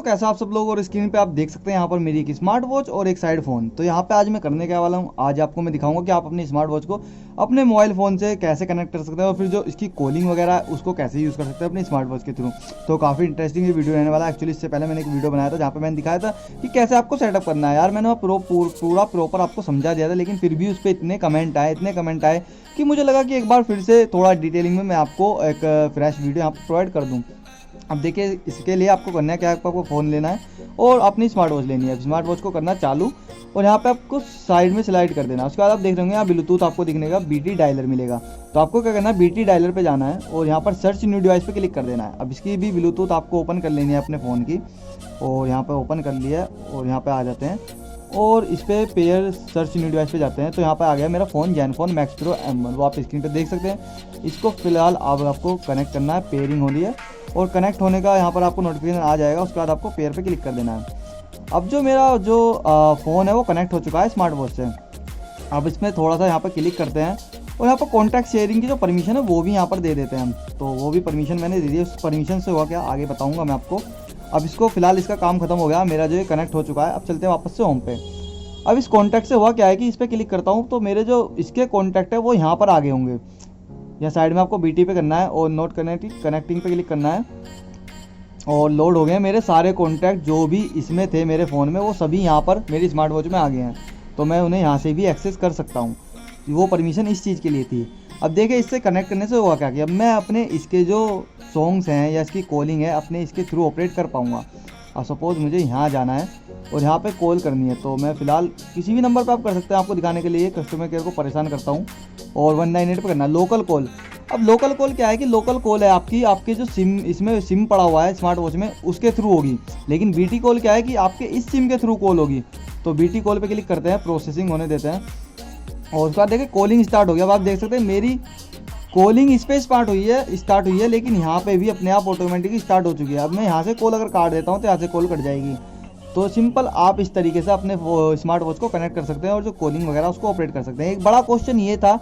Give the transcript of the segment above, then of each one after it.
कैसे आप सब लोग, और स्क्रीन पे आप देख सकते हैं यहाँ पर मेरी एक स्मार्ट वॉच और एक साइड फ़ोन। तो यहाँ पे आज मैं करने क्या वाला हूँ, आज आपको मैं दिखाऊंगा कि आप अपनी स्मार्ट वॉच को अपने मोबाइल फ़ोन से कैसे कनेक्ट कर सकते हैं और फिर जो इसकी कॉलिंग वगैरह है उसको कैसे यूज़ कर सकते हैं अपनी स्मार्ट वॉच के थ्रू। तो काफ़ी इंटरेस्टिंग ये वीडियो रहने वाला है। एक्चुअली इससे पहले मैंने एक वीडियो बनाया था जहाँ पर मैंने दिखाया था कि कैसे आपको सेटअप करना है। यार मैंने पूरा प्रॉपर आपको समझा दिया था, लेकिन फिर भी उस पर इतने कमेंट आए कि मुझे लगा कि एक बार फिर से थोड़ा डिटेलिंग में मैं आपको एक फ्रेश वीडियो यहाँ पर प्रोवाइड कर दूँ। अब देखिए, इसके लिए आपको करना है क्या, आपको फ़ोन लेना है और अपनी स्मार्ट वॉच लेनी है। स्मार्ट वॉच को करना चालू और यहाँ पे आपको साइड में स्लाइड कर देना। उसके बाद आप देख रहे होंगे यहाँ ब्लूटूथ आपको दिखने का बीटी डायलर मिलेगा। तो आपको क्या करना है, बीटी डायलर पे जाना है और यहाँ पर सर्च न्यू डिवाइस पे क्लिक कर देना है। अब इसकी भी ब्लूटूथ आपको ओपन कर लेनी है अपने फ़ोन की, और यहाँ पर ओपन कर लिया और यहाँ पर आ जाते हैं और इस पर पेयर सर्च न्यू डिवाइस पे जाते हैं। तो यहाँ पर आ गया मेरा phone Zenfone max pro M1, वो आप स्क्रीन पे देख सकते हैं। इसको फिलहाल अब आपको कनेक्ट करना है, पेयरिंग हो रही है और कनेक्ट होने का यहाँ पर आपको नोटिफिकेशन आ जाएगा। उसके बाद आपको पेयर पे क्लिक कर देना है। अब जो मेरा फ़ोन है वो कनेक्ट हो चुका है स्मार्ट वॉच से। अब इसमें थोड़ा सा यहाँ पर क्लिक करते हैं और यहाँ पर कॉन्टैक्ट शेयरिंग की जो परमिशन है वो भी यहाँ पर दे देते हैं हम। तो वो भी परमिशन मैंने दे दी है। उस परमिशन से हुआ क्या आगे बताऊँगा मैं आपको। अब इसको फिलहाल इसका काम खत्म हो गया, मेरा जो ये कनेक्ट हो चुका है। अब चलते हैं वापस से होम पे। अब इस कॉन्टैक्ट से हुआ क्या है कि इस पर क्लिक करता हूँ तो मेरे जो इसके कॉन्टैक्ट है वो यहाँ पर आगे होंगे। या साइड में आपको बीटी पे करना है और नोट कनेक्टिंग पे क्लिक करना है और लोड हो गए मेरे सारे कॉन्टैक्ट जो भी इसमें थे मेरे फ़ोन में, वो सभी यहाँ पर मेरी स्मार्ट वॉच में आ गए हैं। तो मैं उन्हें यहाँ से भी एक्सेस कर सकता हूँ। वो परमिशन इस चीज़ के लिए थी। अब देखिए, इससे कनेक्ट करने से हुआ क्या कि अब मैं अपने इसके जो सॉन्ग्स हैं या इसकी कॉलिंग है अपने इसके थ्रू ऑपरेट कर पाऊँगा। अब सपोज़ मुझे यहाँ जाना है और यहाँ पे कॉल करनी है, तो मैं फ़िलहाल किसी भी नंबर पे आप कर सकते हैं। आपको दिखाने के लिए कस्टमर केयर को परेशान करता हूँ और 198 पे करना है लोकल कॉल। अब लोकल कॉल क्या है कि लोकल कॉल है आपके जो सिम, इसमें सिम पड़ा हुआ है स्मार्ट वॉच में, उसके थ्रू होगी। लेकिन बीटी कॉल क्या है कि आपके इस सिम के थ्रू कॉल होगी। तो बीटी कॉल पे क्लिक करते हैं, प्रोसेसिंग होने देते हैं और उसके बाद देखिए कॉलिंग स्टार्ट हो गया। अब आप देख सकते हैं मेरी कॉलिंग इस पर स्टार्ट हुई है, लेकिन यहाँ पे भी अपने आप ऑटोमेटिकली स्टार्ट हो चुकी है। अब मैं यहाँ से कॉल अगर काट देता हूँ तो यहाँ से कॉल कट जाएगी। तो सिंपल आप इस तरीके से अपने स्मार्ट वॉच को कनेक्ट कर सकते हैं और जो कॉलिंग वगैरह उसको ऑपरेट कर सकते हैं। एक बड़ा क्वेश्चन ये था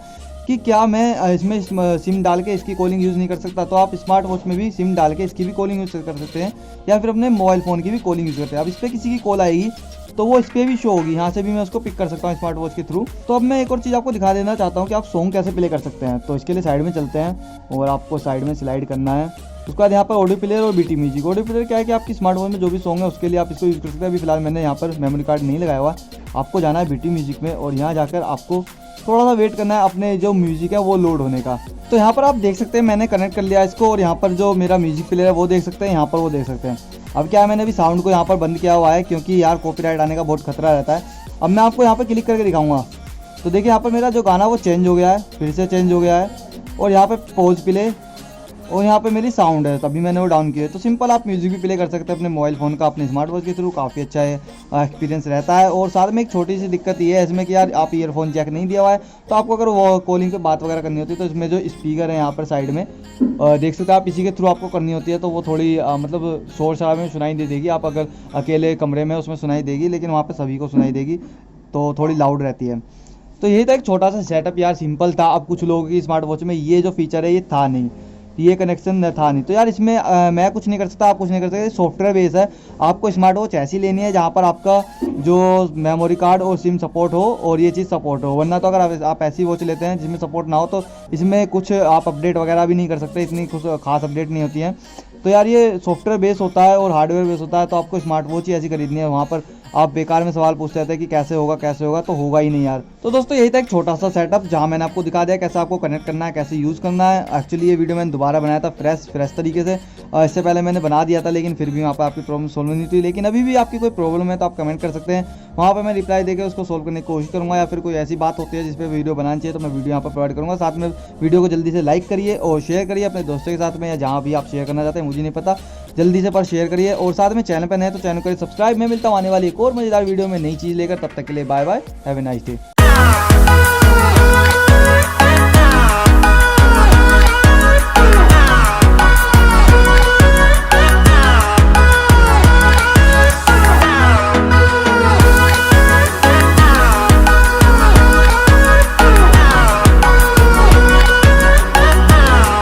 कि क्या मैं इसमें सिम डाल के इसकी कॉलिंग यूज़ नहीं कर सकता। तो आप स्मार्ट वॉच में भी सिम डाल के इसकी भी कॉलिंग यूज़ कर सकते हैं या फिर अपने मोबाइल फ़ोन की भी कॉलिंग यूज़ करते हैं। अब इस पर किसी की कॉल आएगी तो वो इस पर भी शो होगी, यहाँ से भी मैं उसको पिक कर सकता हूँ स्मार्ट वॉच के थ्रू। तो अब मैं एक और चीज़ आपको दिखा देना चाहता हूँ कि आप सॉन्ग कैसे प्ले कर सकते हैं। तो इसके लिए साइड में चलते हैं और आपको साइड में स्लाइड करना है। उसके बाद यहाँ पर ऑडियो प्लेयर और बीटी म्यूजिक। ऑडियो प्लेयर क्या है कि आपकी स्मार्ट वॉच में जो भी सॉन्ग है उसके लिए आप इसको यूज़ कर सकते हैं। अभी फिलहाल मैंने यहाँ पर मेमोरी कार्ड नहीं लगाया हुआ। आपको जाना है बीटी म्यूजिक में और यहाँ जाकर आपको थोड़ा सा वेट करना है अपने जो म्यूजिक है वो लोड होने का। तो यहाँ पर आप देख सकते हैं मैंने कनेक्ट कर लिया इसको और यहाँ पर जो मेरा म्यूजिक प्लेयर है वो देख सकते हैं, यहाँ पर वो देख सकते हैं। अब क्या है, मैंने अभी साउंड को यहाँ पर बंद किया हुआ है क्योंकि यार कॉपीराइट आने का बहुत खतरा रहता है। अब मैं आपको यहाँ पर क्लिक करके दिखाऊंगा तो देखिए यहाँ पर मेरा जो गाना वो चेंज हो गया है, फिर से चेंज हो गया है और यहाँ पर पॉज प्ले और यहाँ पे मेरी साउंड है, तभी मैंने वो डाउन किया है। तो सिंपल आप म्यूजिक भी प्ले कर सकते हैं अपने मोबाइल फ़ोन का अपने स्मार्ट वॉच के थ्रू। काफ़ी अच्छा है एक्सपीरियंस रहता है। और साथ में एक छोटी सी दिक्कत ये है इसमें कि यार आप ईयरफोन जैक नहीं दिया हुआ है, तो आपको अगर वो कॉलिंग पे बात वगैरह करनी होती है तो इसमें जो स्पीकर है यहाँ पर साइड में देख सकते हैं आप, इसी के थ्रू आपको करनी होती है। तो वो थोड़ी मतलब शोर शराबे में सुनाई दे देगी। आप अगर अकेले कमरे में उसमें सुनाई देगी, लेकिन वहाँ पर सभी को सुनाई देगी, तो थोड़ी लाउड रहती है। तो यही था एक छोटा सा सेटअप यार, सिंपल था। अब कुछ लोगों की स्मार्ट वॉच में ये जो फीचर है ये था नहीं, ये कनेक्शन था नहीं। तो यार इसमें मैं कुछ नहीं कर सकता, आप कुछ नहीं कर सकते। सॉफ्टवेयर बेस है। आपको स्मार्ट वॉच ऐसी लेनी है जहाँ पर आपका जो मेमोरी कार्ड और सिम सपोर्ट हो और ये चीज़ सपोर्ट हो। वरना तो अगर आप ऐसी वॉच लेते हैं जिसमें सपोर्ट ना हो तो इसमें कुछ आप अपडेट वगैरह भी नहीं कर सकते, इतनी कुछ खास अपडेट नहीं होती है। तो यार ये सॉफ्टवेयर बेस होता है और हार्डवेयर बेस होता है। तो आपको स्मार्ट वॉच ही ऐसी खरीदनी है। वहाँ पर आप बेकार में सवाल पूछते रहते हैं कि कैसे होगा, तो होगा ही नहीं यार। तो दोस्तों यही था एक छोटा सा सेटअप जहाँ मैंने आपको दिखा दिया कैसे आपको कनेक्ट करना है, कैसे यूज़ करना है। एक्चुअली ये वीडियो मैंने दोबारा बनाया था फ्रेश तरीके से। इससे पहले मैंने बना दिया था, लेकिन फिर भी वहाँ पर आपकी प्रॉब्लम सोल्व नहीं थी। लेकिन अभी भी आपकी कोई प्रॉब्लम है तो आप कमेंट कर सकते हैं, वहाँ पर मैं रिप्लाई देकर उसको सोल्व करने की कोशिश करूँगा। या फिर कोई ऐसी बात होती है जिस पर वीडियो बनानी चाहिए तो मैं वीडियो यहाँ पर प्रोवाइड करूँगा। साथ में वीडियो को जल्दी से लाइक करिए और शेयर करिए अपने दोस्तों के साथ में, या जहाँ भी आप शेयर करना चाहते हैं मुझे नहीं पता, जल्दी से पर शेयर करिए। और साथ में चैनल पर नए तो चैनल को सब्सक्राइब। मैं मिलता हूँ आने वाली एक और मजेदार वीडियो में नई चीज़ लेकर। तब तक के लिए bye bye, have a nice day.